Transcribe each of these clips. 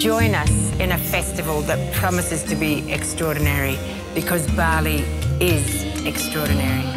Join us in a festival that promises to be extraordinary, because Bali is extraordinary.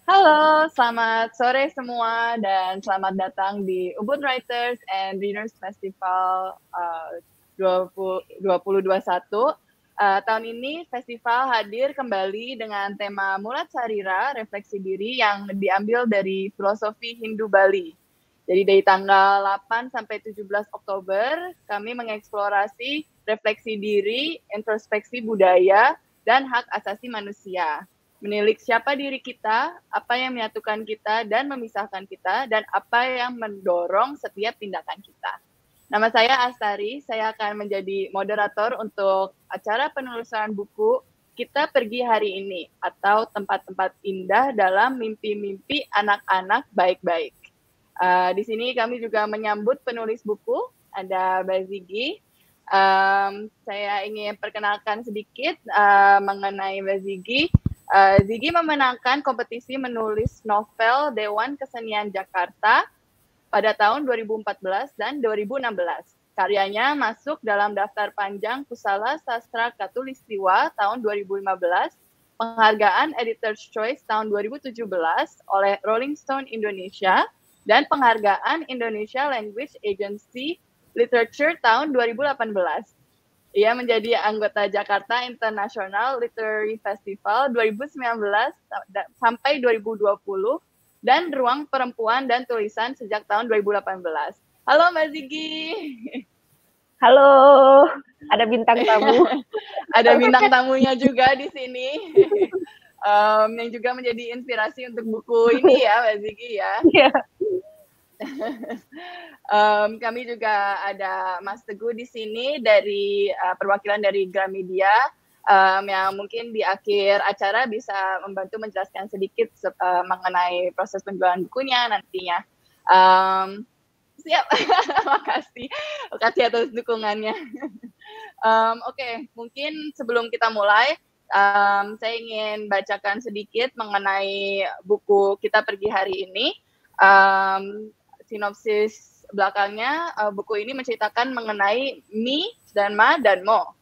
Halo, selamat sore semua dan selamat datang di Ubud Writers and Readers Festival 2021. Tahun ini festival hadir kembali dengan tema Mulat Sarira, refleksi diri yang diambil dari filosofi Hindu Bali. Jadi dari tanggal 8 sampai 17 Oktober, kami mengeksplorasi refleksi diri, introspeksi budaya, dan hak asasi manusia. Menilik siapa diri kita, apa yang menyatukan kita dan memisahkan kita, dan apa yang mendorong setiap tindakan kita. Nama saya Astari, saya akan menjadi moderator untuk acara penulisan buku Kita Pergi Hari Ini, atau tempat-tempat indah dalam mimpi-mimpi anak-anak baik-baik. Di sini kami juga menyambut penulis buku, ada Mbak Ziggy. Saya ingin perkenalkan sedikit mengenai Mbak Ziggy. Ziggy memenangkan kompetisi menulis novel Dewan Kesenian Jakarta pada tahun 2014 dan 2016. Karyanya masuk dalam daftar panjang Kusala Sastra Katulistiwa tahun 2015, penghargaan Editor's Choice tahun 2017 oleh Rolling Stone Indonesia, dan penghargaan Indonesia Language Agency Literature tahun 2018. Ia menjadi anggota Jakarta International Literary Festival 2019 sampai 2020 dan Ruang Perempuan dan Tulisan sejak tahun 2018. Halo Mbak Ziggy. Halo, ada bintang tamu. Ada bintang tamunya juga di sini. Yang juga menjadi inspirasi untuk buku ini ya Mbak Ziggy ya. Yeah. Kami juga ada Mas Teguh di sini dari perwakilan dari Gramedia yang mungkin di akhir acara bisa membantu menjelaskan sedikit mengenai proses penjualan bukunya nantinya. Siap, makasih atas dukungannya. Oke, mungkin sebelum kita mulai, saya ingin bacakan sedikit mengenai buku Kita Pergi Hari Ini. Sinopsis belakangnya, buku ini menceritakan mengenai Mi dan Ma dan Mo.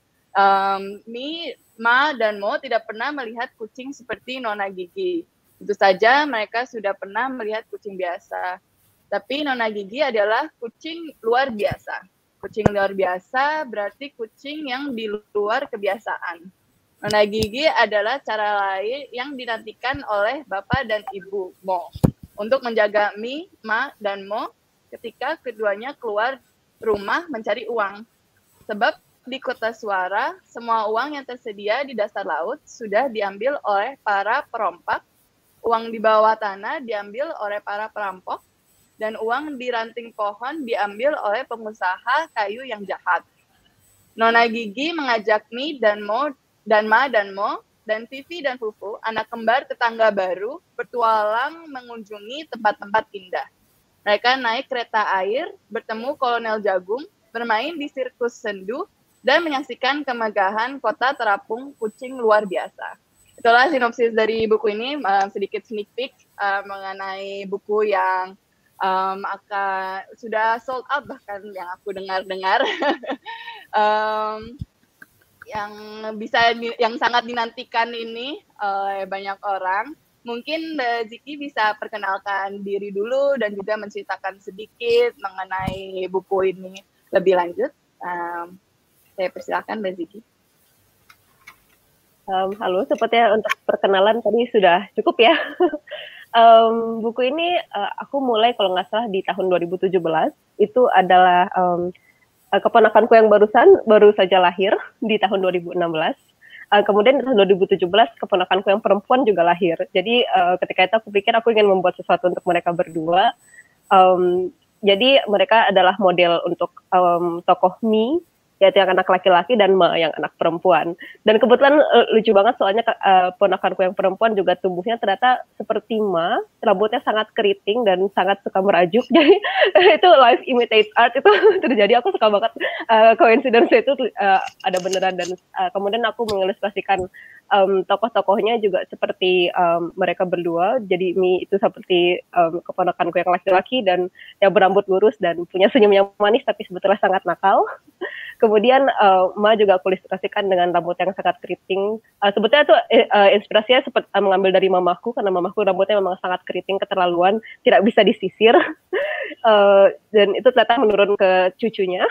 Mi, Ma, dan Mo tidak pernah melihat kucing seperti Nona Gigi. Tentu saja mereka sudah pernah melihat kucing biasa. Tapi Nona Gigi adalah kucing luar biasa. Kucing luar biasa berarti kucing yang di luar kebiasaan. Nona Gigi adalah cara lain yang dinantikan oleh Bapak dan Ibu Mo untuk menjaga Mi, Ma, dan Mo ketika keduanya keluar rumah mencari uang. Sebab di Kota Suara, semua uang yang tersedia di dasar laut sudah diambil oleh para perompak, uang di bawah tanah diambil oleh para perampok, dan uang di ranting pohon diambil oleh pengusaha kayu yang jahat. Nona Gigi mengajak Mi dan Mo, dan Ma dan Mo, dan Vivi dan Fufu, anak kembar tetangga baru, bertualang mengunjungi tempat-tempat indah. Mereka naik kereta air, bertemu Kolonel Jagung, bermain di sirkus sendu, dan menyaksikan kemegahan kota terapung kucing luar biasa. Itulah sinopsis dari buku ini, sedikit sneak peek mengenai buku yang sudah sold out bahkan yang aku dengar-dengar. Yang sangat dinantikan ini oleh banyak orang. Mungkin Mbak Ziggy bisa perkenalkan diri dulu dan juga menceritakan sedikit mengenai buku ini lebih lanjut. Saya persilakan Mbak Ziggy. Halo, sepertinya untuk perkenalan tadi sudah cukup ya. Buku ini aku mulai kalau nggak salah di tahun 2017. Itu adalah keponakanku yang baru saja lahir di tahun 2016. Kemudian di tahun 2017 keponakanku yang perempuan juga lahir. Jadi ketika itu aku pikir aku ingin membuat sesuatu untuk mereka berdua. Jadi mereka adalah model untuk tokoh Mi, yaitu yang anak laki-laki, dan Ma yang anak perempuan. Dan kebetulan lucu banget soalnya ponakanku yang perempuan juga tumbuhnya ternyata seperti Ma, rambutnya sangat keriting dan sangat suka merajuk. Jadi itu life imitates art itu terjadi. Aku suka banget coincidence itu ada beneran. Dan kemudian aku mengilustrasikan tokoh-tokohnya juga seperti mereka berdua. Jadi Mi itu seperti keponakanku yang laki-laki dan yang berambut lurus dan punya senyum yang manis tapi sebetulnya sangat nakal. Kemudian Ma juga aku ilustrasikan dengan rambut yang sangat keriting. Sebetulnya itu inspirasinya seperti mengambil dari mamaku, karena mamaku rambutnya memang sangat keriting, keterlaluan, tidak bisa disisir. Dan itu ternyata menurun ke cucunya.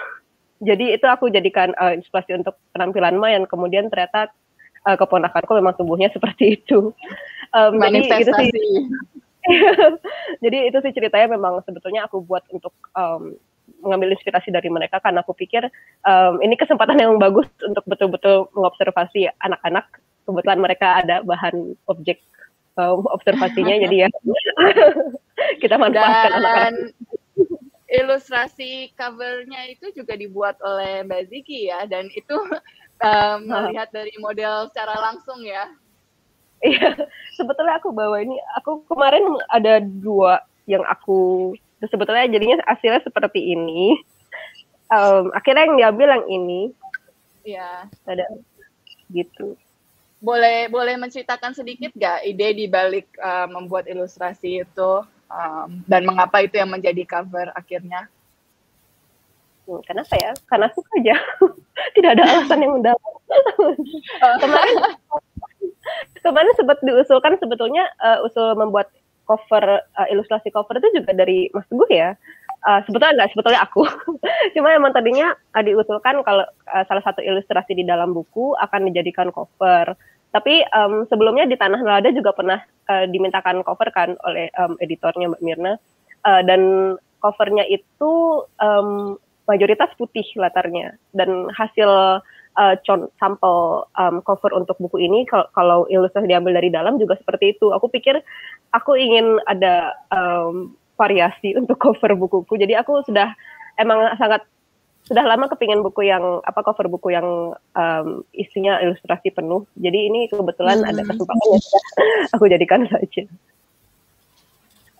Jadi itu aku jadikan inspirasi untuk penampilan Ma, yang kemudian ternyata keponakanku memang tubuhnya seperti itu. Manifestasi. Jadi, itu sih, jadi itu sih ceritanya memang sebetulnya aku buat untuk mengambil inspirasi dari mereka, karena aku pikir ini kesempatan yang bagus untuk betul-betul mengobservasi anak-anak. Kebetulan mereka ada bahan objek observasinya, jadi ya kita manfaatkan anak-anak. Ilustrasi covernya itu juga dibuat oleh Mbak Ziki ya, dan itu melihat dari model secara langsung ya. Iya, sebetulnya aku bawa ini, aku kemarin ada 2 yang aku sebetulnya jadinya hasilnya seperti ini. Akhirnya yang diambil yang ini. Iya. Ada gitu. Boleh menceritakan sedikit nggak ide di balik membuat ilustrasi itu dan mengapa itu yang menjadi cover akhirnya? Kenapa ya? Karena suka aja. Tidak ada alasan yang mendalam. Kemarin sempat diusulkan sebetulnya usul membuat cover ilustrasi cover itu juga dari Mas Teguh ya. Sebetulnya aku. Cuma emang tadinya diusulkan kalau salah satu ilustrasi di dalam buku akan dijadikan cover. Tapi sebelumnya di Tanah Nalada juga pernah dimintakan cover kan oleh editornya Mbak Mirna. Dan covernya itu mayoritas putih latarnya. Dan hasil sampel cover untuk buku ini kalau ilustrasi diambil dari dalam juga seperti itu. Aku pikir aku ingin ada variasi untuk cover bukuku. Jadi aku sudah lama kepingin buku yang cover buku yang isinya ilustrasi penuh. Jadi ini kebetulan ada kesempatan ya, aku jadikan saja.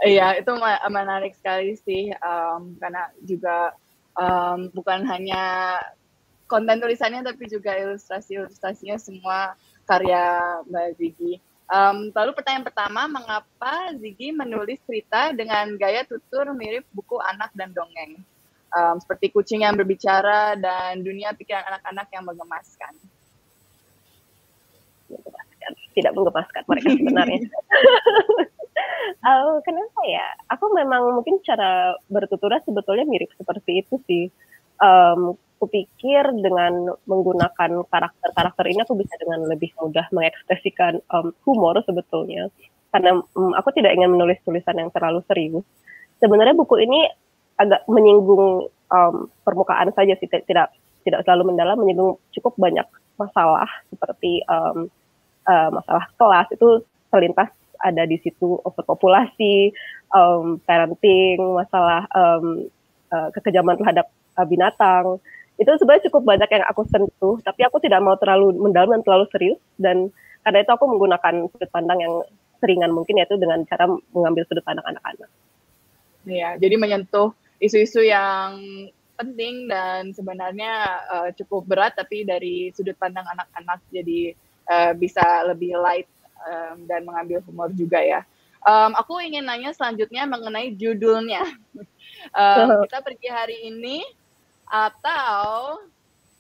Iya, itu menarik sekali sih, karena juga bukan hanya konten tulisannya tapi juga ilustrasinya semua karya Mbak Ziggy. Lalu pertanyaan pertama, mengapa Ziggy menulis cerita dengan gaya tutur mirip buku anak dan dongeng? Seperti kucing yang berbicara dan dunia pikiran anak-anak yang menggemaskan. Tidak menggemaskan mereka sebenarnya. Kenapa ya? Aku memang mungkin cara bertuturnya sebetulnya mirip seperti itu sih. Kupikir dengan menggunakan karakter-karakter ini aku bisa dengan lebih mudah mengekspresikan humor sebetulnya. Karena aku tidak ingin menulis tulisan yang terlalu serius. Sebenarnya buku ini agak menyinggung permukaan saja sih, tidak selalu mendalam, menyinggung cukup banyak masalah seperti masalah kelas itu terlintas ada di situ, overpopulasi, parenting, masalah kekejaman terhadap binatang. Itu sebenarnya cukup banyak yang aku sentuh, tapi aku tidak mau terlalu mendalam dan terlalu serius, dan karena itu aku menggunakan sudut pandang yang seringan mungkin, yaitu dengan cara mengambil sudut pandang anak-anak. Ya, jadi menyentuh isu-isu yang penting dan sebenarnya cukup berat, tapi dari sudut pandang anak-anak jadi bisa lebih light dan mengambil humor juga ya. Aku ingin nanya selanjutnya mengenai judulnya. Kita pergi hari ini, atau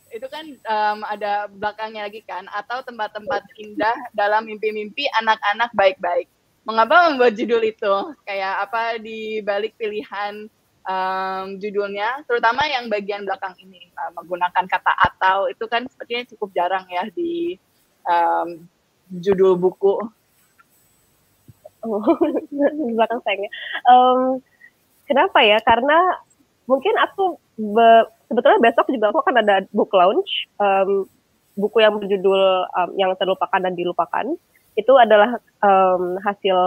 itu kan ada belakangnya lagi kan, atau tempat-tempat indah dalam mimpi-mimpi anak-anak baik-baik. Mengapa membuat judul itu? Kayak apa di balik pilihan judulnya, terutama yang bagian belakang ini, menggunakan kata atau, itu kan sepertinya cukup jarang ya di judul buku. Belakang sayangnya. Kenapa ya? Karena mungkin aku Sebetulnya besok juga aku akan ada book launch, buku yang berjudul Yang Terlupakan dan Dilupakan. Itu adalah hasil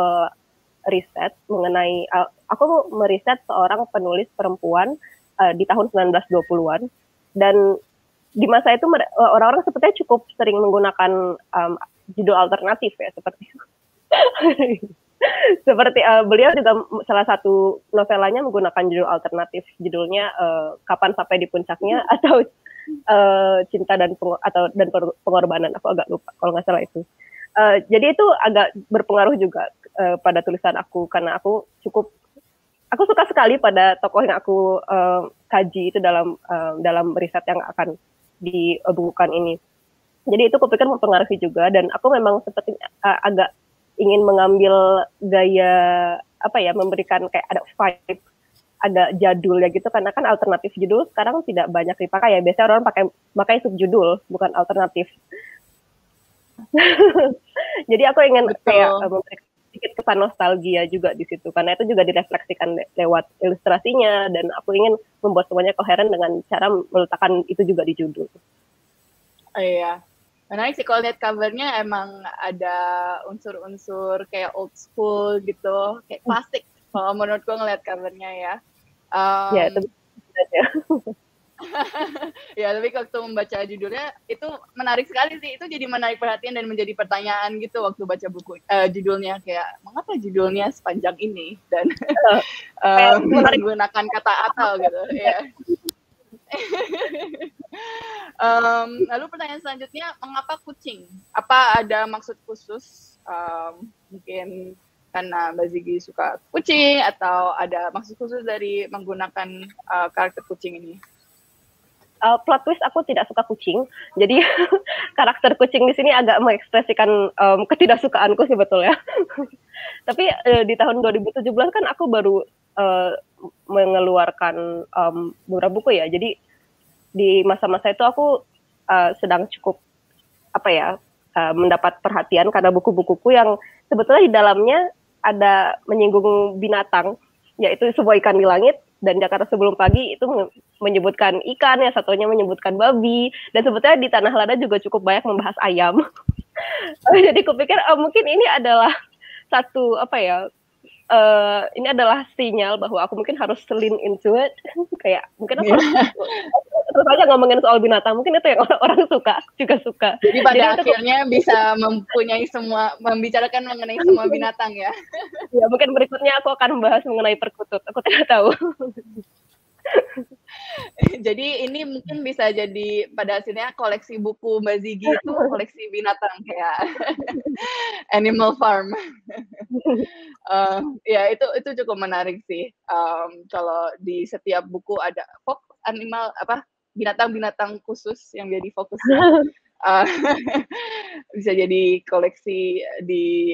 riset mengenai, aku meriset seorang penulis perempuan di tahun 1920-an, dan di masa itu orang-orang sepertinya cukup sering menggunakan judul alternatif ya, seperti seperti beliau juga salah satu novelanya menggunakan judul alternatif, judulnya Kapan Sampai di Puncaknya atau Cinta dan Pengorbanan, aku agak lupa kalau nggak salah itu. Jadi itu agak berpengaruh juga pada tulisan aku, karena aku suka sekali pada tokoh yang aku kaji itu dalam riset yang akan dibukukan ini. Jadi itu kupikir mempengaruhi juga, dan aku memang seperti agak ingin mengambil gaya memberikan kayak ada vibe agak jadul ya gitu, karena kan alternatif judul sekarang tidak banyak dipakai ya, biasanya orang pakai subjudul bukan alternatif. Jadi aku ingin kayak memberikan sedikit kesan nostalgia juga di situ, karena itu juga direfleksikan lewat ilustrasinya, dan aku ingin membuat semuanya koheren dengan cara meletakkan itu juga di judul. Oh iya, menarik sih kalau lihat covernya, emang ada unsur-unsur kayak old school gitu, kayak klasik. Kalau menurutku ngeliat covernya ya. Ya, itu ya, tapi waktu membaca judulnya itu menarik sekali sih. Itu jadi menarik perhatian dan menjadi pertanyaan gitu waktu baca buku judulnya, kayak mengapa judulnya sepanjang ini dan menggunakan kata atau gitu ya. Lalu pertanyaan selanjutnya, mengapa kucing? Apa ada maksud khusus? Mungkin karena Mbak Ziggy suka kucing, atau ada maksud khusus dari menggunakan karakter kucing ini? Plot twist, aku tidak suka kucing, jadi karakter kucing di sini agak mengekspresikan ketidaksukaanku sebetulnya. Tapi di tahun 2017 kan aku baru mengeluarkan beberapa buku ya, jadi di masa-masa itu aku sedang cukup mendapat perhatian karena buku-bukuku yang sebetulnya di dalamnya ada menyinggung binatang, yaitu Sebuah Ikan di Langit dan Jakarta Sebelum Pagi, itu menyebutkan ikan, ya satunya menyebutkan babi, dan sebetulnya di Tanah Lada juga cukup banyak membahas ayam. Jadi kupikir mungkin ini adalah satu ini adalah sinyal bahwa aku mungkin harus lean into it, kayak mungkin aku terus aja ngomongin soal binatang, mungkin itu yang orang juga suka. Jadi pada akhirnya bisa membicarakan mengenai semua binatang ya. Ya, mungkin berikutnya aku akan membahas mengenai perkutut, aku tidak tahu. Jadi ini mungkin bisa jadi pada hasilnya koleksi buku Mbak Ziggy itu koleksi binatang kayak Animal Farm. Ya itu cukup menarik sih. Kalau di setiap buku ada animal binatang-binatang khusus yang jadi fokusnya. Bisa jadi koleksi di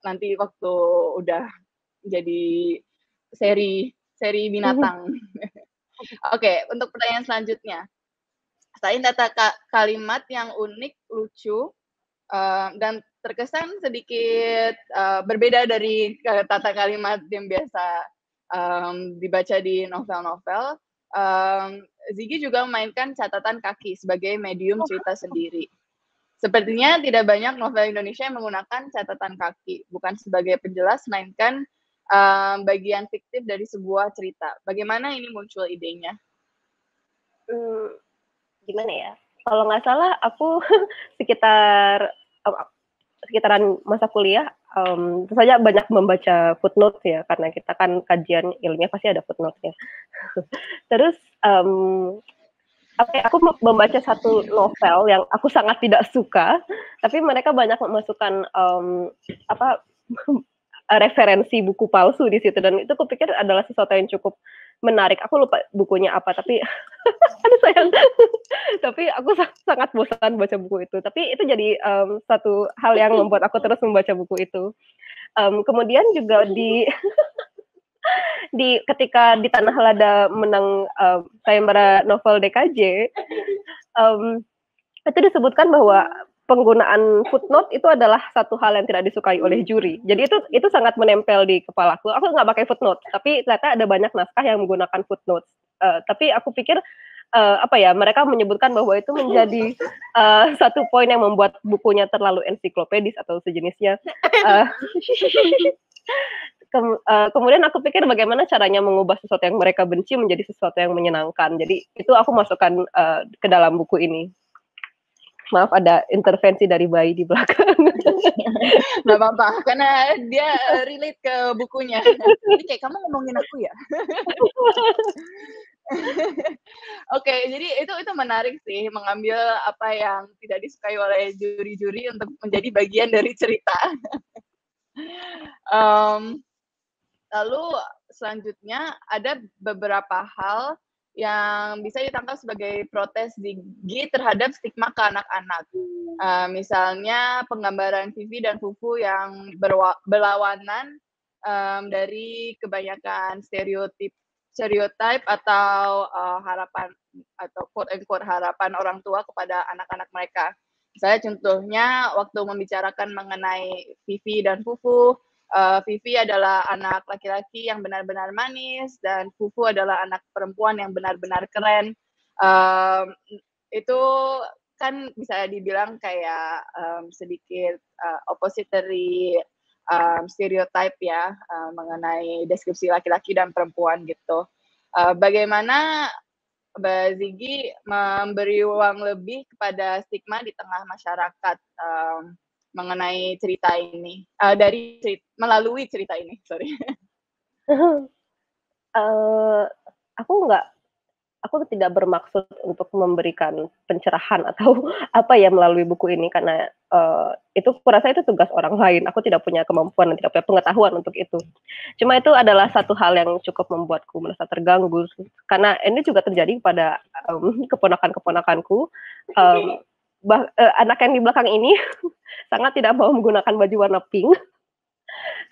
nanti waktu udah jadi seri binatang. Oke, untuk pertanyaan selanjutnya. Selain tata kalimat yang unik, lucu, dan terkesan sedikit berbeda dari tata kalimat yang biasa dibaca di novel-novel, Ziggy juga memainkan catatan kaki sebagai medium cerita sendiri. Sepertinya tidak banyak novel Indonesia yang menggunakan catatan kaki, bukan sebagai penjelas, melainkan bagian fiktif dari sebuah cerita. Bagaimana ini muncul idenya? Gimana ya? Kalau nggak salah, aku sekitaran masa kuliah, tentu saja banyak membaca footnote ya, karena kita kan kajian ilmiah pasti ada footnote-nya. Terus aku membaca satu novel yang aku sangat tidak suka, tapi mereka banyak memasukkan referensi buku palsu di situ, dan itu kupikir adalah sesuatu yang cukup menarik. Aku lupa bukunya apa, tapi aduh sayang. Tapi aku sangat bosan baca buku itu. Tapi itu jadi satu hal yang membuat aku terus membaca buku itu. Kemudian juga ketika di Tanah Lada menang sayembara novel DKJ, itu disebutkan bahwa penggunaan footnote itu adalah satu hal yang tidak disukai oleh juri. Jadi itu sangat menempel di kepalaku. Aku nggak pakai footnote, tapi ternyata ada banyak naskah yang menggunakan footnote. Tapi aku pikir mereka menyebutkan bahwa itu menjadi satu poin yang membuat bukunya terlalu ensiklopedis atau sejenisnya. Kemudian aku pikir bagaimana caranya mengubah sesuatu yang mereka benci menjadi sesuatu yang menyenangkan. Jadi itu aku masukkan ke dalam buku ini. Maaf ada intervensi dari bayi di belakang. Nggak apa-apa, karena dia relate ke bukunya. Jadi kayak kamu ngomongin aku ya. Oke, jadi itu menarik sih, mengambil apa yang tidak disukai oleh juri-juri untuk menjadi bagian dari cerita. Lalu selanjutnya ada beberapa hal yang bisa ditangkap sebagai protes Ziggy terhadap stigma ke anak-anak. Misalnya penggambaran Vivi dan Fufu yang berlawanan dari kebanyakan stereotip atau harapan atau quote-unquote harapan orang tua kepada anak-anak mereka. Misalnya contohnya waktu membicarakan mengenai Vivi dan Fufu, Vivi adalah anak laki-laki yang benar-benar manis dan Fufu adalah anak perempuan yang benar-benar keren. Itu kan bisa dibilang kayak sedikit opposite dari stereotype ya mengenai deskripsi laki-laki dan perempuan gitu. Bagaimana Mbak Ziggy memberi ruang lebih kepada stigma di tengah masyarakat mengenai cerita ini melalui cerita ini, sorry. Aku tidak bermaksud untuk memberikan pencerahan atau apa ya melalui buku ini karena itu kurasa itu tugas orang lain. Aku tidak punya kemampuan dan tidak punya pengetahuan untuk itu. Cuma itu adalah satu hal yang cukup membuatku merasa terganggu karena ini juga terjadi pada keponakan-keponakanku. Anak yang di belakang ini sangat tidak mau menggunakan baju warna pink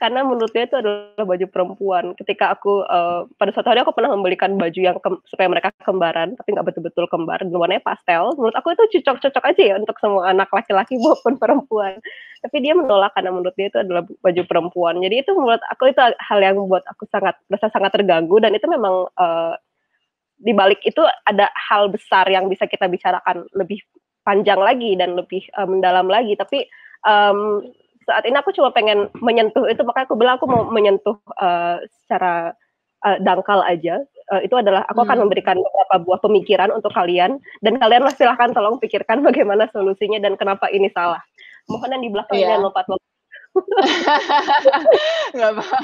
karena menurutnya itu adalah baju perempuan. Ketika aku pada suatu hari aku pernah membelikan baju yang supaya mereka kembaran tapi nggak betul-betul kembar dan warnanya pastel. Menurut aku itu cocok-cocok aja ya untuk semua anak laki-laki maupun perempuan. Tapi dia menolak karena menurut dia itu adalah baju perempuan. Jadi itu menurut aku itu hal yang membuat aku merasa sangat terganggu dan itu memang di balik itu ada hal besar yang bisa kita bicarakan lebih panjang lagi dan lebih mendalam lagi. Tapi saat ini aku cuma pengen menyentuh itu, makanya aku bilang aku mau menyentuh secara dangkal aja. Itu adalah aku akan memberikan beberapa buah pemikiran untuk kalian dan kalian silahkan tolong pikirkan bagaimana solusinya dan kenapa ini salah. Mohon yang di belakangnya lompat-lompat. Nggak apa-apa.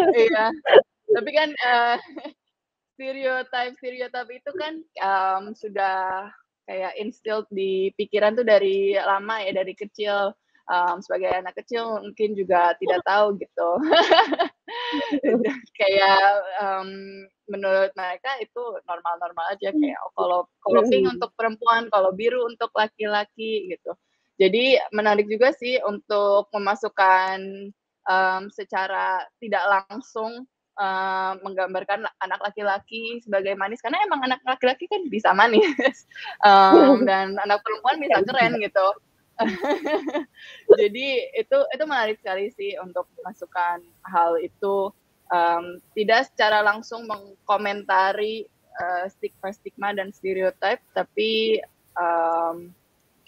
Iya. Tapi kan stereotip itu kan sudah kayak instilled di pikiran tuh dari lama ya, dari kecil. Sebagai anak kecil mungkin juga tidak tahu gitu. Kayak menurut mereka itu normal-normal aja kayak kalau pink untuk perempuan, kalau biru untuk laki-laki gitu. Jadi menarik juga sih untuk memasukkan secara tidak langsung menggambarkan anak laki-laki sebagai manis karena emang anak laki-laki kan bisa manis dan anak perempuan bisa keren gitu. Jadi itu menarik sekali sih untuk masukkan hal itu tidak secara langsung mengkomentari stigma dan stereotip, tapi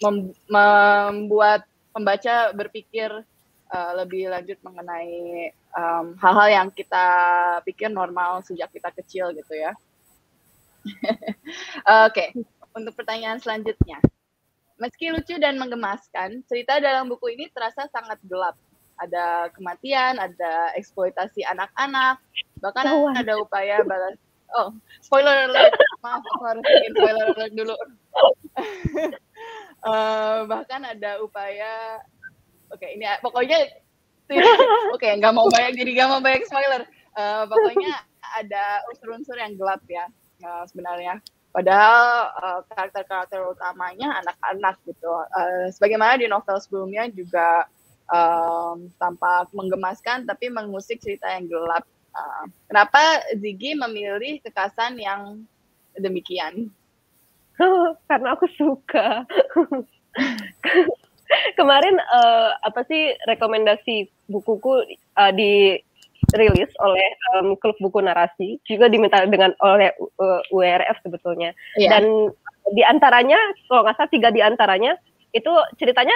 membuat pembaca berpikir lebih lanjut mengenai hal-hal yang kita pikir normal sejak kita kecil gitu ya. Oke, untuk pertanyaan selanjutnya. Meski lucu dan menggemaskan, cerita dalam buku ini terasa sangat gelap. Ada kematian, ada eksploitasi anak-anak, bahkan ada upaya balas. Oh, spoiler alert. Maaf, aku harus bikin spoiler alert dulu. Bahkan ada upaya. Oke, ini pokoknya. Oke, nggak mau banyak spoiler. Pokoknya ada unsur-unsur yang gelap ya, sebenarnya. Padahal karakter-karakter utamanya anak-anak gitu. Sebagaimana di novel sebelumnya juga tampak menggemaskan, tapi mengusik cerita yang gelap. Kenapa Ziggy memilih kekasan yang demikian? Karena aku suka. Kemarin rekomendasi bukuku di rilis oleh Klub Buku Narasi, juga diminta oleh URF sebetulnya. Iya. Dan di antaranya, kalau nggak salah 3 di antaranya, itu ceritanya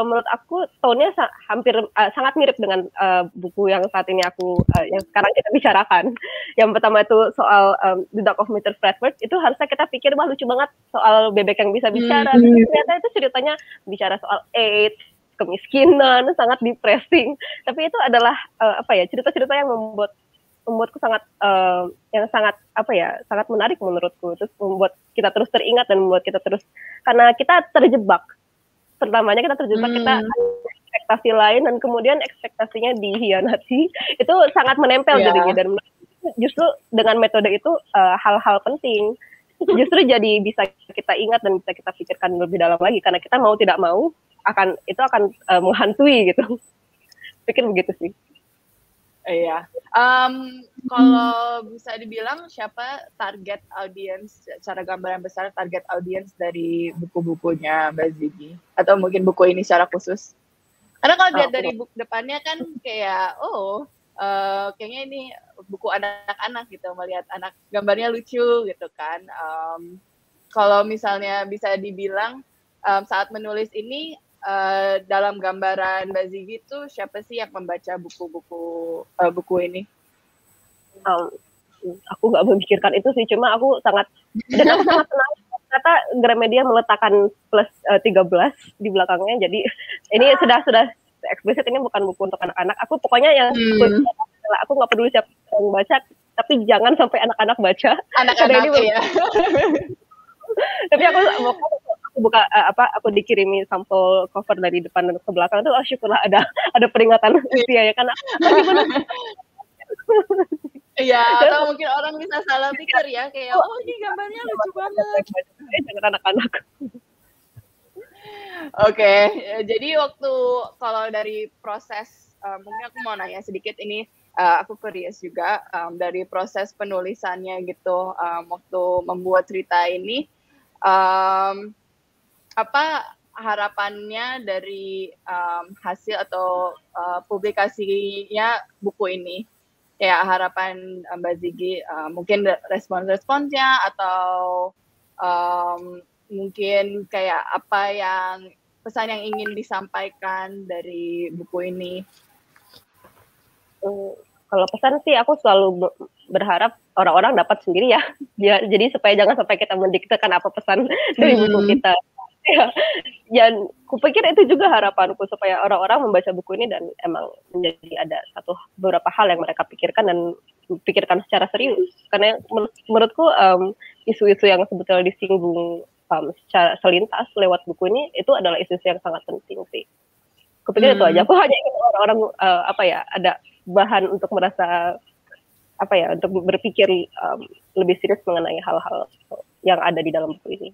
menurut aku tone-nya hampir sangat mirip dengan buku yang saat ini yang sekarang kita bicarakan. Yang pertama itu soal The Dog of Mr. Fredward, itu harusnya kita pikir wah lucu banget soal bebek yang bisa bicara. Ternyata itu ceritanya bicara soal AIDS, kemiskinan, sangat depressing. Tapi itu adalah cerita-cerita yang membuatku sangat sangat menarik menurutku, terus membuat kita terus teringat dan membuat kita terus, karena kita terjebak, pertamanya kita terjebak, kita ekspektasi lain dan kemudian ekspektasinya dihianati, itu sangat menempel jadinya. Dan justru dengan metode itu hal-hal penting justru jadi bisa kita ingat dan bisa kita pikirkan lebih dalam lagi, karena kita mau tidak mau akan menghantui gitu. Pikir begitu sih. Iya. Kalau bisa dibilang siapa target audiens, secara gambaran besar target audiens dari buku-bukunya Mbak Ziggy? Atau mungkin buku ini secara khusus? Karena kalau lihat dari buku depannya kan kayak, kayaknya ini buku anak-anak gitu, melihat anak, gambarnya lucu gitu kan. Kalau misalnya bisa dibilang saat menulis ini, dalam gambaran Mbak Ziggy itu siapa sih yang membaca buku ini? Aku nggak memikirkan itu sih, cuma aku sangat senang ternyata Gramedia meletakkan plus 13 di belakangnya. Jadi ini sudah eksplisit, ini bukan buku untuk anak-anak. Aku pokoknya yang aku nggak peduli siapa yang baca, tapi jangan sampai anak-anak baca. Anak-anak ya. Tapi aku buka aku dikirimi sampel cover dari depan dan ke belakang itu, syukurlah ada peringatan usia ya, karena gimana? Iya, atau mungkin orang bisa salah pikir ya, kayak ini gambarnya lucu banget. Jangan anak-anak. Oke, jadi kalau dari proses, mungkin aku mau nanya sedikit ini, aku curious juga dari proses penulisannya gitu, waktu membuat cerita ini, apa harapannya dari hasil atau publikasinya buku ini? Kayak harapan Mbak Ziggy, mungkin respons-responsnya atau mungkin kayak apa yang pesan yang ingin disampaikan dari buku ini? Kalau pesan sih aku selalu berharap orang-orang dapat sendiri ya. Jadi supaya jangan sampai kita mendiktekan apa pesan dari buku kita. Ya, kupikir itu juga harapanku, supaya orang-orang membaca buku ini dan emang menjadi ada beberapa hal yang mereka pikirkan dan pikirkan secara serius. Karena menurutku isu-isu yang sebetulnya disinggung secara selintas lewat buku ini itu adalah isu-isu yang sangat penting sih. Kupikir itu aja. Aku hanya ingin orang-orang ada bahan untuk merasa untuk berpikir lebih serius mengenai hal-hal yang ada di dalam buku ini.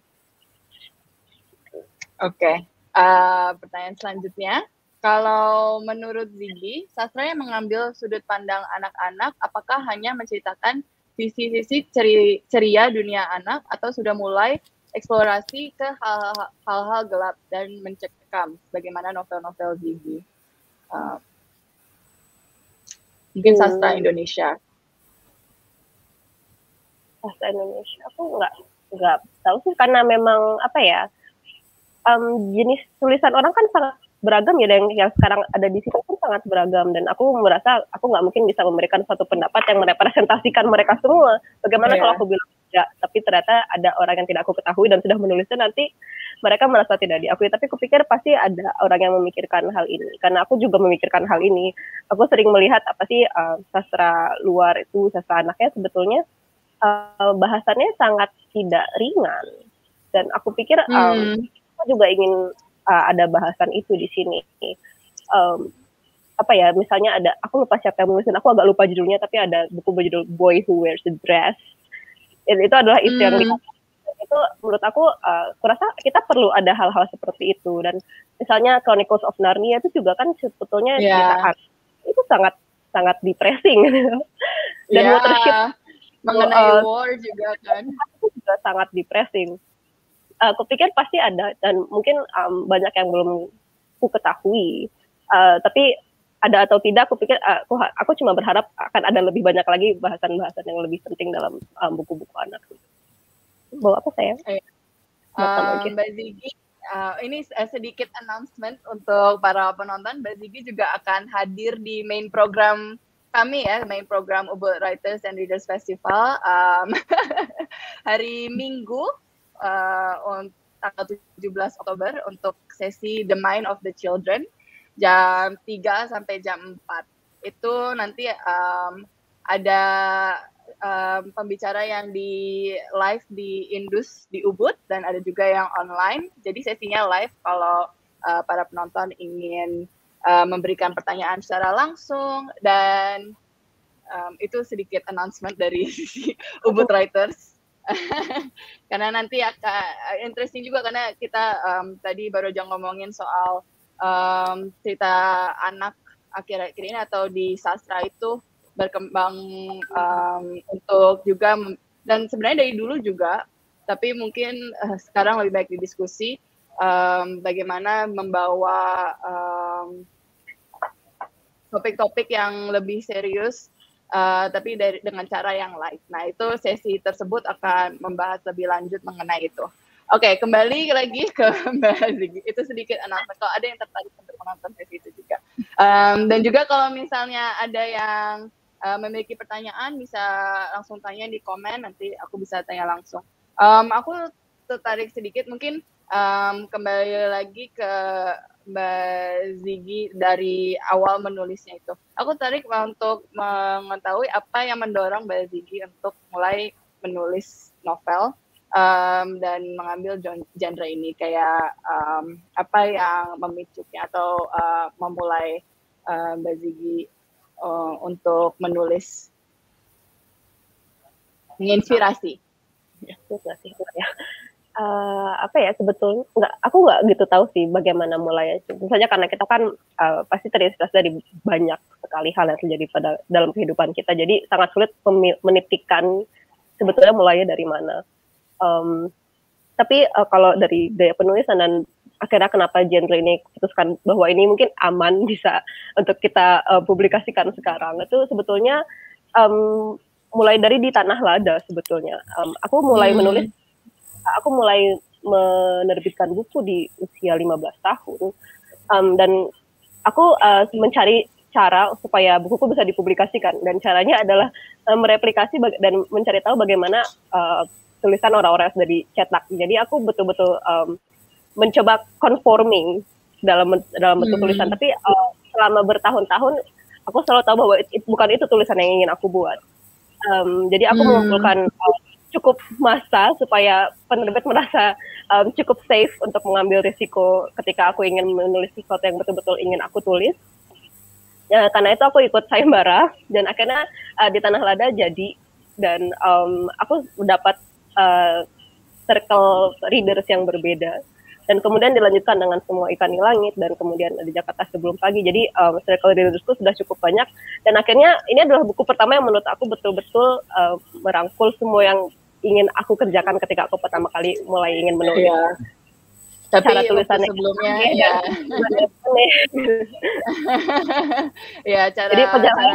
Oke. Pertanyaan selanjutnya, kalau menurut Ziggy, sastra yang mengambil sudut pandang anak-anak, apakah hanya menceritakan sisi-sisi ceria dunia anak, atau sudah mulai eksplorasi ke hal-hal gelap dan mencekam, bagaimana novel-novel Ziggy? Mungkin sastra Indonesia. Sastra Indonesia, aku nggak tahu sih, karena memang jenis tulisan orang kan sangat beragam ya, dan yang sekarang ada di situ pun sangat beragam, dan aku merasa aku nggak mungkin bisa memberikan satu pendapat yang merepresentasikan mereka semua. Bagaimana kalau aku bilang tidak, tapi ternyata ada orang yang tidak aku ketahui dan sudah menulisnya, nanti mereka merasa tidak diakui. Tapi kupikir pasti ada orang yang memikirkan hal ini, karena aku juga memikirkan hal ini. Aku sering melihat sastra luar itu, sastra anaknya sebetulnya bahasannya sangat tidak ringan, dan aku pikir aku juga ingin ada bahasan itu di sini. Misalnya aku lupa siapa yang menulis, aku agak lupa judulnya, tapi ada buku berjudul Boy Who Wears a Dress. Itu adalah isu yang itu menurut aku kurasa kita perlu ada hal-hal seperti itu. Dan misalnya Chronicles of Narnia itu juga kan sebetulnya cerita itu sangat depressing. Dan Watership mengenai war juga kan, itu juga sangat depressing. Aku pikir pasti ada, dan mungkin banyak yang belum ku ketahui. Tapi ada atau tidak, aku pikir aku cuma berharap akan ada lebih banyak lagi bahasan-bahasan yang lebih penting dalam buku-buku anak. Bawa apa saya? Mbak Ziggy, ini sedikit announcement untuk para penonton. Mbak Ziggy juga akan hadir di main program kami ya, main program Ubud Writers and Readers Festival hari Minggu tanggal 17 Oktober untuk sesi The Mind of the Children jam 3 sampai jam 4. Itu nanti ada pembicara yang di live di Indus di Ubud dan ada juga yang online. Jadi sesinya live kalau para penonton ingin memberikan pertanyaan secara langsung, dan itu sedikit announcement dari Ubud Writers. Karena nanti akan interesting juga karena kita tadi baru aja ngomongin soal cerita anak akhir-akhir ini atau di sastra itu berkembang untuk juga, dan sebenarnya dari dulu juga, tapi mungkin sekarang lebih baik didiskusi bagaimana membawa topik-topik yang lebih serius tapi dengan cara yang light. Nah, itu sesi tersebut akan membahas lebih lanjut mengenai itu. Oke, kembali lagi ke Mbak Ziggy. Itu sedikit announcement. Kalau ada yang tertarik untuk menonton sesi itu juga. Dan juga kalau misalnya ada yang memiliki pertanyaan, bisa langsung tanya di komen, nanti aku bisa tanya langsung. Aku tertarik sedikit, mungkin kembali lagi ke Mbak Ziggy dari awal menulisnya itu. Aku tertarik untuk mengetahui apa yang mendorong Mbak Ziggy untuk mulai menulis novel dan mengambil genre ini, kayak apa yang memicunya atau memulai Mbak Ziggy untuk menulis, menginspirasi. Ya. Apa ya, sebetulnya aku nggak gitu tahu sih bagaimana mulainya. Tentu saja karena kita kan pasti terinspirasi dari banyak sekali hal yang terjadi dalam kehidupan kita. Jadi sangat sulit menitikan sebetulnya mulainya dari mana. Tapi kalau dari daya penulisan dan akhirnya kenapa genre ini putuskan bahwa ini mungkin aman bisa untuk kita publikasikan sekarang, itu sebetulnya mulai dari di Tanah Lada sebetulnya. Aku mulai menulis. Aku mulai menerbitkan buku di usia 15 tahun, dan aku mencari cara supaya bukuku bisa dipublikasikan, dan caranya adalah mereplikasi dan mencari tahu bagaimana tulisan orang-orang yang sudah dicetak. Jadi aku betul-betul mencoba conforming dalam bentuk tulisan, tapi selama bertahun-tahun aku selalu tahu bahwa bukan itu tulisan yang ingin aku buat. Jadi aku mengumpulkan cukup masa supaya penerbit merasa cukup safe untuk mengambil risiko ketika aku ingin menulis sesuatu yang betul-betul ingin aku tulis. Ya, karena itu aku ikut sayembara dan akhirnya di Tanah Lada jadi, dan aku mendapat circle readers yang berbeda. Dan kemudian dilanjutkan dengan Semua Ikan di Langit, dan kemudian di Jakarta Sebelum Pagi. Jadi circle readersku sudah cukup banyak, dan akhirnya ini adalah buku pertama yang menurut aku betul-betul merangkul semua yang ingin aku kerjakan ketika aku pertama kali mulai ingin menulis. Yeah. Tapi cara tulisannya sebelumnya ya, ya cara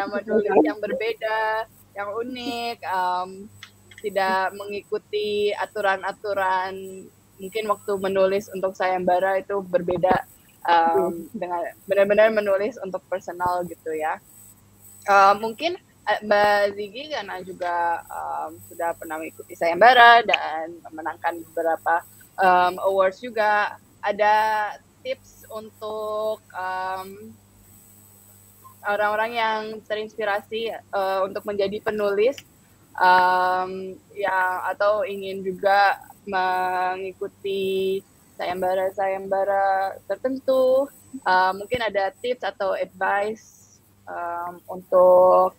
menulis yang berbeda, yang unik, tidak mengikuti aturan-aturan. Mungkin waktu menulis untuk sayembara itu berbeda dengan benar-benar menulis untuk personal gitu ya. Mungkin Mbak Ziggy karena juga sudah pernah mengikuti sayembara dan memenangkan beberapa awards juga, ada tips untuk orang-orang yang terinspirasi untuk menjadi penulis yang atau ingin juga mengikuti sayembara-sayembara tertentu, mungkin ada tips atau advice untuk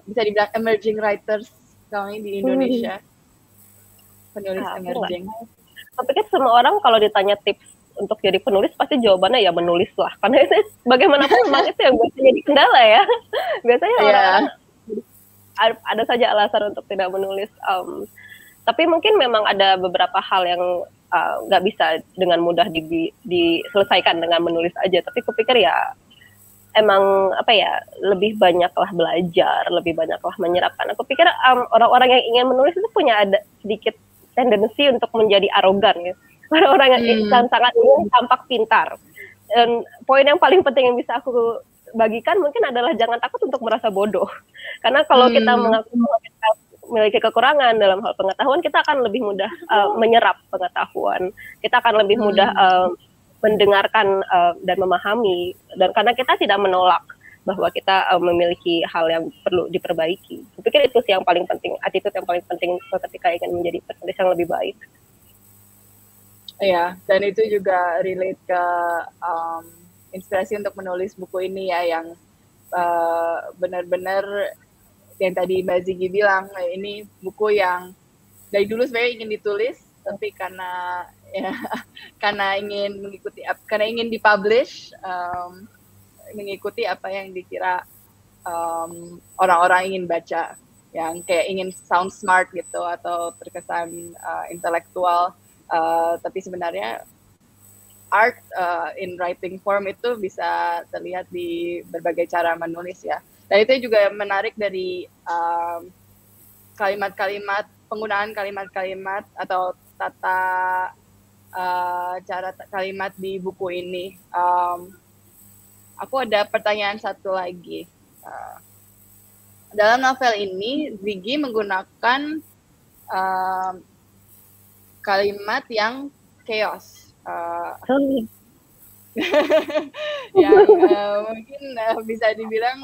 bisa dibilang emerging writers kami di Indonesia, penulis emerging. Aku pikir semua orang kalau ditanya tips untuk jadi penulis pasti jawabannya ya menulis lah, karena itu bagaimanapun memang itu yang biasanya jadi kendala ya. Biasanya orang ada saja alasan untuk tidak menulis. Tapi mungkin memang ada beberapa hal yang nggak bisa dengan mudah diselesaikan dengan menulis aja. Tapi kupikir ya emang apa ya, lebih banyaklah belajar, lebih banyaklah menyerapkan. Aku pikir orang-orang yang ingin menulis itu punya ada sedikit tendensi untuk menjadi arogan ya. Orang-orang yang sangat ingin tampak pintar. Dan poin yang paling penting yang bisa aku bagikan mungkin adalah jangan takut untuk merasa bodoh. Karena kalau kita memiliki kekurangan dalam hal pengetahuan, kita akan lebih mudah menyerap pengetahuan. Kita akan lebih mudah mendengarkan dan memahami, dan karena kita tidak menolak bahwa kita memiliki hal yang perlu diperbaiki. Saya pikir itu sih yang paling penting, attitude yang paling penting ketika ingin menjadi penulis yang lebih baik. Iya, dan itu juga relate ke inspirasi untuk menulis buku ini ya, yang benar-benar yang tadi Mbak Ziggy bilang, ini buku yang dari dulu sebenarnya ingin ditulis, tapi karena ingin mengikuti, karena ingin dipublish, mengikuti apa yang dikira orang-orang ingin baca, yang kayak ingin sound smart gitu atau terkesan intelektual, tapi sebenarnya art in writing form itu bisa terlihat di berbagai cara menulis ya. Dan itu juga menarik dari kalimat-kalimat, penggunaan kalimat-kalimat atau tata cara kalimat di buku ini. Aku ada pertanyaan satu lagi. Dalam novel ini, Ziggy menggunakan kalimat yang chaos. Yang mungkin bisa dibilang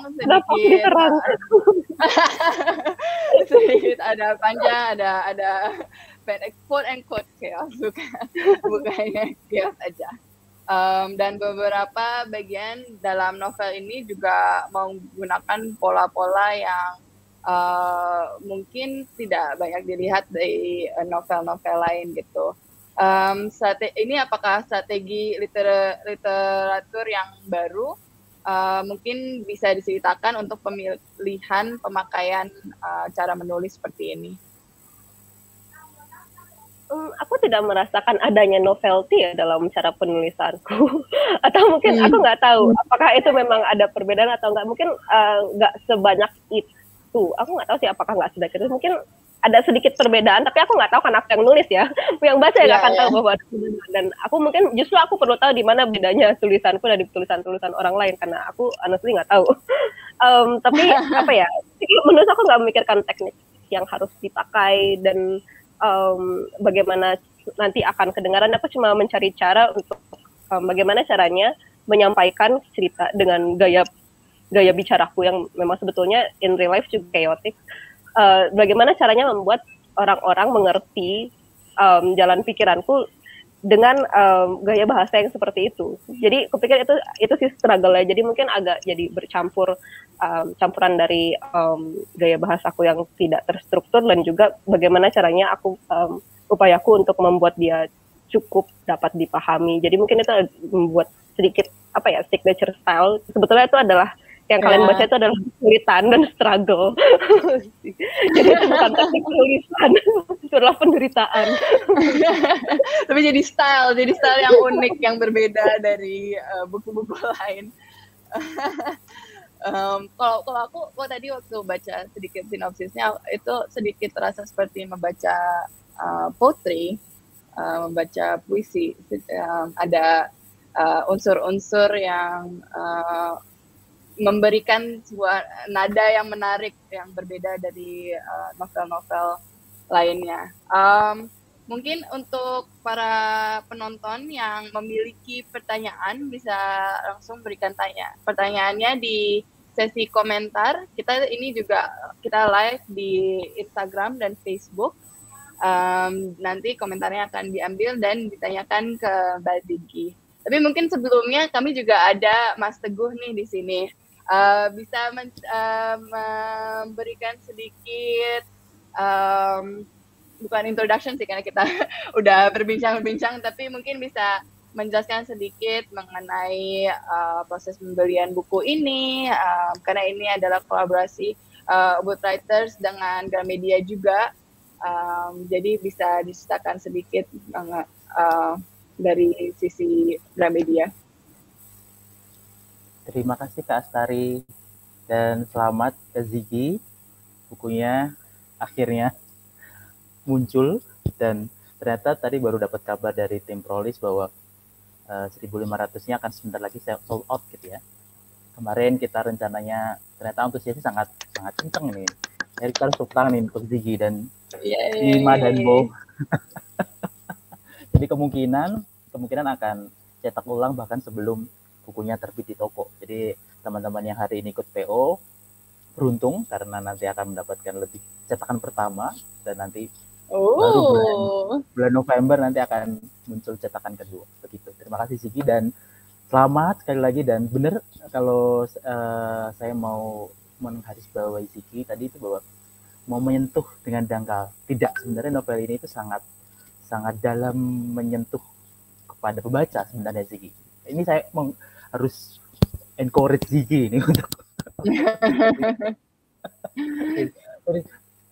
sedikit ada panjang, ada pendek, quote and quote chaos, bukannya chaos aja. Dan beberapa bagian dalam novel ini juga menggunakan pola-pola yang mungkin tidak banyak dilihat dari novel-novel lain gitu. Ini apakah strategi literatur yang baru? Mungkin bisa diceritakan untuk pemilihan pemakaian cara menulis seperti ini. Aku tidak merasakan adanya novelty ya dalam cara penulisanku. Atau mungkin aku nggak tahu apakah itu memang ada perbedaan atau nggak. Mungkin nggak sebanyak itu. Aku nggak tahu sih apakah nggak sebanyak itu. Mungkin ada sedikit perbedaan, tapi aku nggak tahu kan aku yang nulis ya. Yang baca nggak akan tahu bahwa ada perbedaan. Dan aku mungkin justru aku perlu tahu di mana bedanya tulisanku dari tulisan-tulisan orang lain, karena aku honestly nggak tahu. Tapi apa ya, menurut aku nggak memikirkan teknik yang harus dipakai dan bagaimana nanti akan kedengaran. Aku cuma mencari cara untuk bagaimana caranya menyampaikan cerita dengan gaya bicaraku yang memang sebetulnya in real life juga chaotic. Bagaimana caranya membuat orang-orang mengerti jalan pikiranku dengan gaya bahasa yang seperti itu. Jadi kupikir itu sih struggle-nya. Jadi mungkin agak jadi bercampur, campuran dari gaya bahasaku yang tidak terstruktur dan juga bagaimana caranya aku upayaku untuk membuat dia cukup dapat dipahami. Jadi mungkin itu membuat sedikit apa ya, signature style. Sebetulnya itu adalah yang kalian baca itu adalah kesulitan dan struggle. Jadi itu bukan teknik penulisan, itu adalah penderitaan. Tapi jadi style yang unik, yang berbeda dari buku-buku lain. Kalau aku tadi waktu baca sedikit sinopsisnya, itu sedikit terasa seperti membaca poetry, membaca puisi. Ada unsur-unsur yang memberikan sebuah nada yang menarik, yang berbeda dari novel-novel lainnya. Mungkin untuk para penonton yang memiliki pertanyaan bisa langsung berikan pertanyaannya di sesi komentar. Kita live di Instagram dan Facebook. Nanti komentarnya akan diambil dan ditanyakan ke Mbak Ziggy. Tapi mungkin sebelumnya kami juga ada Mas Teguh nih di sini. Bisa memberikan sedikit bukan introduction sih karena kita udah berbincang-bincang, tapi mungkin bisa menjelaskan sedikit mengenai proses pembelian buku ini, karena ini adalah kolaborasi Ubud Writers dengan Gramedia juga, jadi bisa diceritakan sedikit dari sisi Gramedia. Terima kasih Kak Astari dan selamat ke Ziggy. Bukunya akhirnya muncul dan ternyata tadi baru dapat kabar dari tim Prolis bahwa 1.500-nya akan sebentar lagi sold out gitu ya. Kemarin kita rencananya ternyata antusiasnya sangat kenceng nih. Jadi kita harus tepuk tangan nih untuk Ziggy dan Ima dan Bo. Jadi kemungkinan akan cetak ulang bahkan sebelum bukunya terbit di toko. Jadi teman-teman yang hari ini ikut PO beruntung karena nanti akan mendapatkan lebih cetakan pertama dan nanti baru bulan November nanti akan muncul cetakan kedua. Begitu. Terima kasih Ziggy dan selamat sekali lagi. Dan benar kalau saya mau menggarisbawahi Ziggy tadi itu bahwa mau menyentuh dengan dangkal. Tidak, sebenarnya novel ini itu sangat dalam menyentuh kepada pembaca sebenarnya Ziggy. Ini saya harus encourage Ziggy ini untuk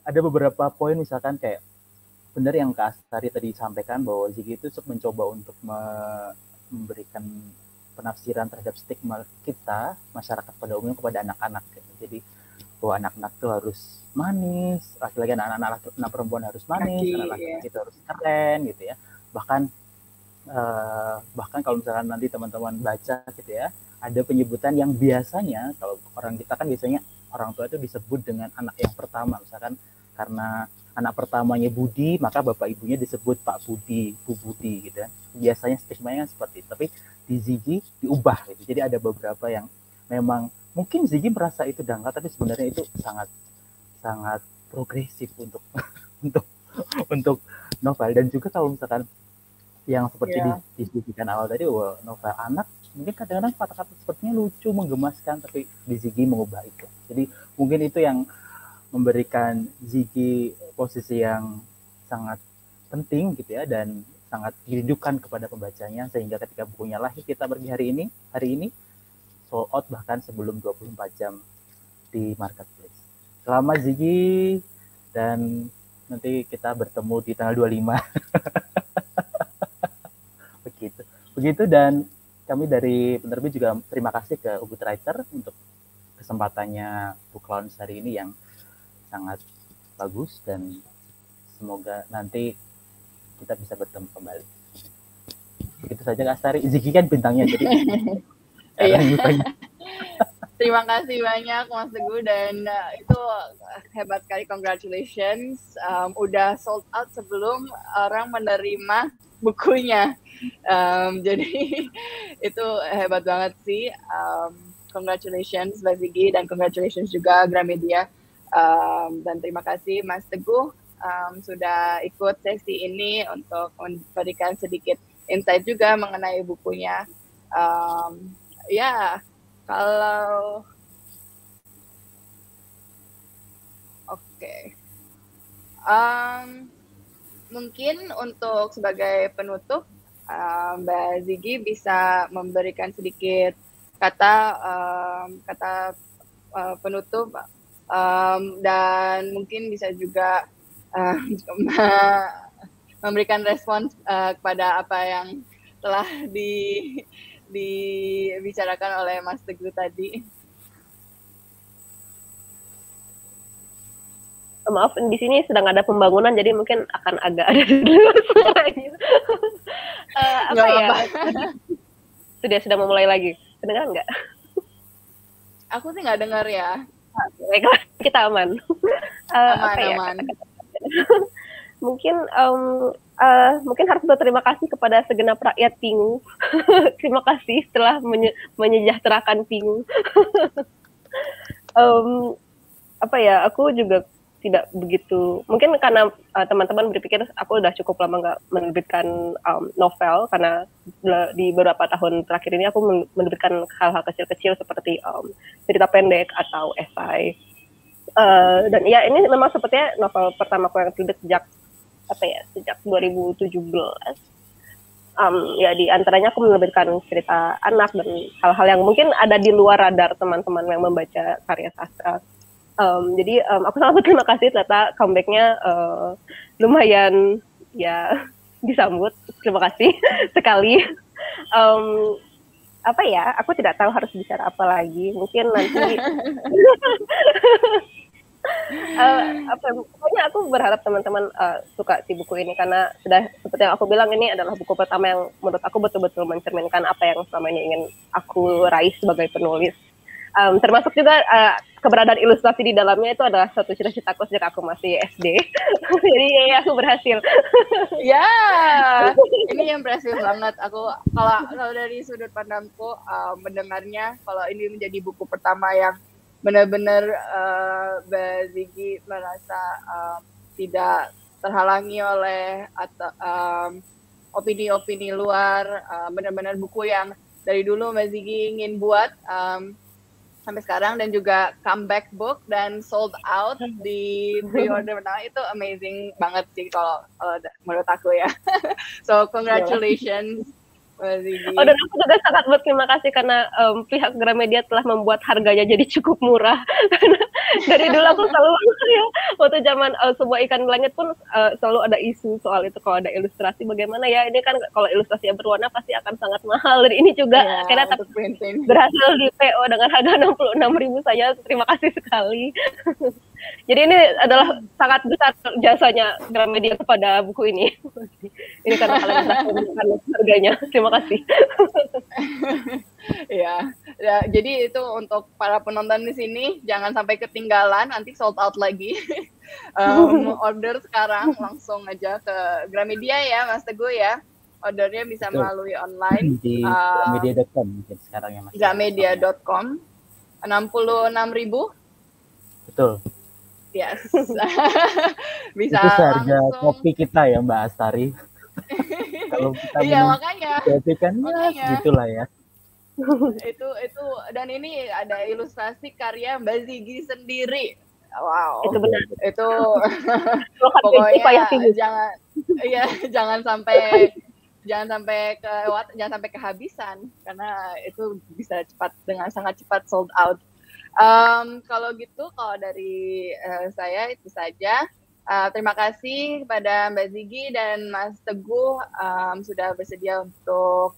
ada beberapa poin misalkan kayak benar yang Kak Astari tadi sampaikan bahwa Ziggy itu mencoba untuk memberikan penafsiran terhadap stigma kita masyarakat pada umumnya kepada anak-anak gitu. Jadi bahwa anak-anak itu harus manis, laki-laki anak perempuan harus manis, anak laki-laki itu harus keren gitu ya. Bahkan kalau misalkan nanti teman-teman baca gitu ya, ada penyebutan yang biasanya kalau orang kita kan biasanya orang tua itu disebut dengan anak yang pertama, misalkan karena anak pertamanya Budi, maka bapak ibunya disebut Pak Budi, Bu Budi gitu ya. Biasanya stigmanya seperti itu, tapi di Ziggy diubah gitu. Jadi ada beberapa yang memang mungkin Ziggy merasa itu dangkal, tapi sebenarnya itu sangat progresif untuk novel. Dan juga kalau misalkan yang seperti disebutkan awal tadi, bahwa novel anak mungkin kadang-kadang kata-kata sepertinya lucu, menggemaskan, tapi di Ziggy mengubah itu. Jadi mungkin itu yang memberikan Ziggy posisi yang sangat penting gitu ya, dan sangat dirindukan kepada pembacanya, sehingga ketika bukunya lahir kita pergi hari ini sold out bahkan sebelum 24 jam di marketplace. Selamat Ziggy, dan nanti kita bertemu di tanggal 25. Begitu, dan kami dari penerbit juga terima kasih ke Ubud Writer untuk kesempatannya book launch hari ini yang sangat bagus, dan semoga nanti kita bisa bertemu kembali. Begitu saja Kak Astari. Ziggy kan bintangnya, jadi Terima kasih banyak Mas Teguh, dan itu hebat sekali, congratulations. Udah sold out sebelum orang menerima bukunya. Jadi itu hebat banget sih. Congratulations Mbak Ziggy, dan congratulations juga Gramedia. Dan terima kasih Mas Teguh sudah ikut sesi ini untuk memberikan sedikit insight juga mengenai bukunya. Kalau mungkin untuk sebagai penutup, Mbak Ziggy bisa memberikan sedikit kata penutup, dan mungkin bisa juga memberikan respons kepada apa yang telah dibicarakan oleh Mas Teguh tadi. Maaf, di sini sedang ada pembangunan, jadi mungkin akan agak ada suaranya. Sudah memulai lagi. Kedengar nggak? Aku sih nggak dengar ya. Baiklah, kita aman. Aman. Mungkin harus berterima kasih kepada segenap rakyat Pingu. Terima kasih telah menyejahterakan Pingu. Aku juga tidak begitu, mungkin karena teman-teman berpikir aku udah cukup lama nggak menerbitkan novel, karena di beberapa tahun terakhir ini aku menerbitkan hal-hal kecil-kecil seperti cerita pendek atau esai. Dan ya ini memang sepertinya novel pertamaku yang terbit sejak 2017. Di antaranya aku menerbitkan cerita anak dan hal-hal yang mungkin ada di luar radar teman-teman yang membaca karya sastra. Jadi aku sangat berterima kasih, ternyata comeback-nya lumayan ya disambut. Terima kasih sekali. apa ya, aku tidak tahu harus bicara apa lagi. Mungkin nanti pokoknya aku berharap teman-teman suka si buku ini karena sudah seperti yang aku bilang, ini adalah buku pertama yang menurut aku betul-betul mencerminkan apa yang selama ini ingin aku raih sebagai penulis. Termasuk juga keberadaan ilustrasi di dalamnya itu adalah satu cita-citaku sejak aku masih SD. Jadi ya aku berhasil. Ya, ini impresif banget. Aku kalau dari sudut pandangku mendengarnya, kalau ini menjadi buku pertama yang benar-benar Mbak Ziggy merasa tidak terhalangi oleh atau opini-opini luar, benar-benar buku yang dari dulu Mbak Ziggy ingin buat sampai sekarang, dan juga comeback book dan sold out di pre-order pertama. Itu amazing banget sih kalau menurut aku ya. So congratulations Mbak Ziggy. Oh, dan aku juga sangat berterima kasih karena pihak Gramedia telah membuat harganya jadi cukup murah. Karena dari dulu aku selalu ya, waktu zaman Sebuah Ikan Langit pun selalu ada isu soal itu, kalau ada ilustrasi bagaimana ya, ini kan kalau ilustrasinya berwarna pasti akan sangat mahal, dan ini juga akhirnya berhasil di PO dengan harga 66.000 saja. Terima kasih sekali. Jadi ini adalah sangat besar jasanya Gramedia kepada buku ini. Ini karena kalian sudah memberikan harganya. Terima kasih. Ya, jadi itu untuk para penonton di sini, jangan sampai ketinggalan, nanti sold out lagi. Order sekarang langsung aja ke Gramedia ya, Mas Teguh ya. Ordernya bisa melalui online di gramedia.com mungkin sekarang ya, Mas. Gramedia.com. 66.000. Betul. Yes. Bisa itu seharga langsung kopi kita ya, Mbak Astari. Kalau kita makanya kopi kan ya gitulah ya. itu dan ini ada ilustrasi karya Mbak Ziggy sendiri. Wow, itu benar. Itu pokoknya jangan sampai kehabisan, karena itu bisa dengan sangat cepat sold out. Kalau gitu, kalau dari saya itu saja. Terima kasih kepada Mbak Ziggy dan Mas Teguh sudah bersedia untuk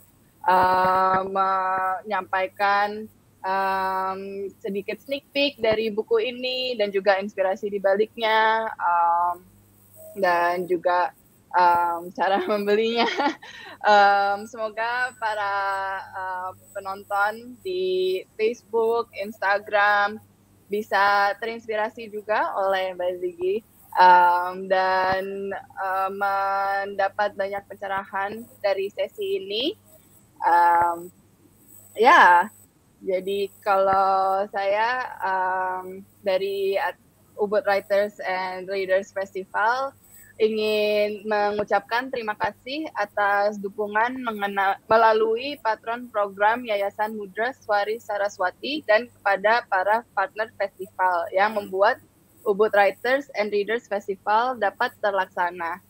menyampaikan sedikit sneak peek dari buku ini dan juga inspirasi di baliknya, dan juga cara membelinya. Semoga para penonton di Facebook, Instagram bisa terinspirasi juga oleh Mbak Ziggy dan mendapat banyak pencerahan dari sesi ini. Jadi kalau saya dari Ubud Writers and Readers Festival ingin mengucapkan terima kasih atas dukungan melalui patron program Yayasan Mudra Swari Saraswati dan kepada para partner festival yang membuat Ubud Writers and Readers Festival dapat terlaksana.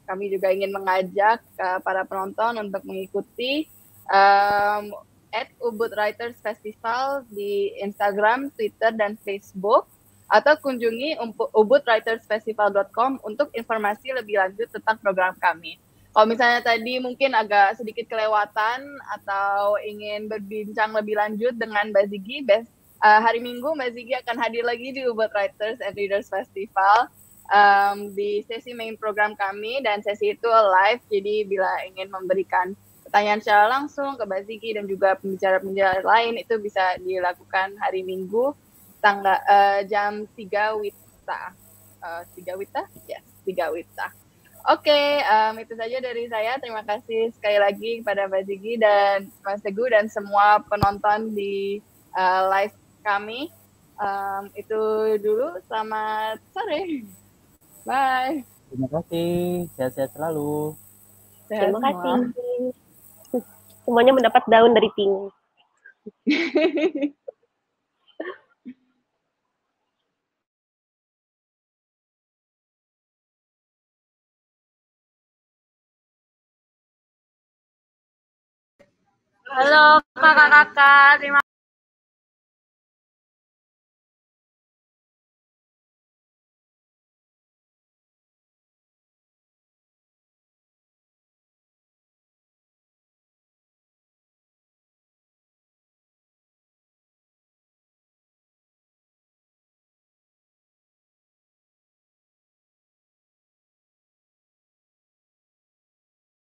Kami juga ingin mengajak para penonton untuk mengikuti @Ubud Writers Festival di Instagram, Twitter, dan Facebook, atau kunjungi ubudwritersfestival.com untuk informasi lebih lanjut tentang program kami. Kalau misalnya tadi mungkin agak sedikit kelewatan atau ingin berbincang lebih lanjut dengan Mbak Ziggy, hari Minggu Mbak Ziggy akan hadir lagi di Ubud Writers and Readers Festival di sesi main program kami, dan sesi itu live, jadi bila ingin memberikan pertanyaan secara langsung ke Mbak Ziggy dan juga pembicara-pembicara lain, itu bisa dilakukan hari Minggu jam 3 WITA. 3 WITA? Yes, 3 WITA. Oke, itu saja dari saya. Terima kasih sekali lagi kepada Mbak Ziggy dan Mas Teguh dan semua penonton di live kami. Itu dulu. Selamat sore. Bye. Terima kasih. Sehat-sehat selalu. Terima kasih. Semuanya mendapat daun dari Pink. Halo kakak-kakak, terima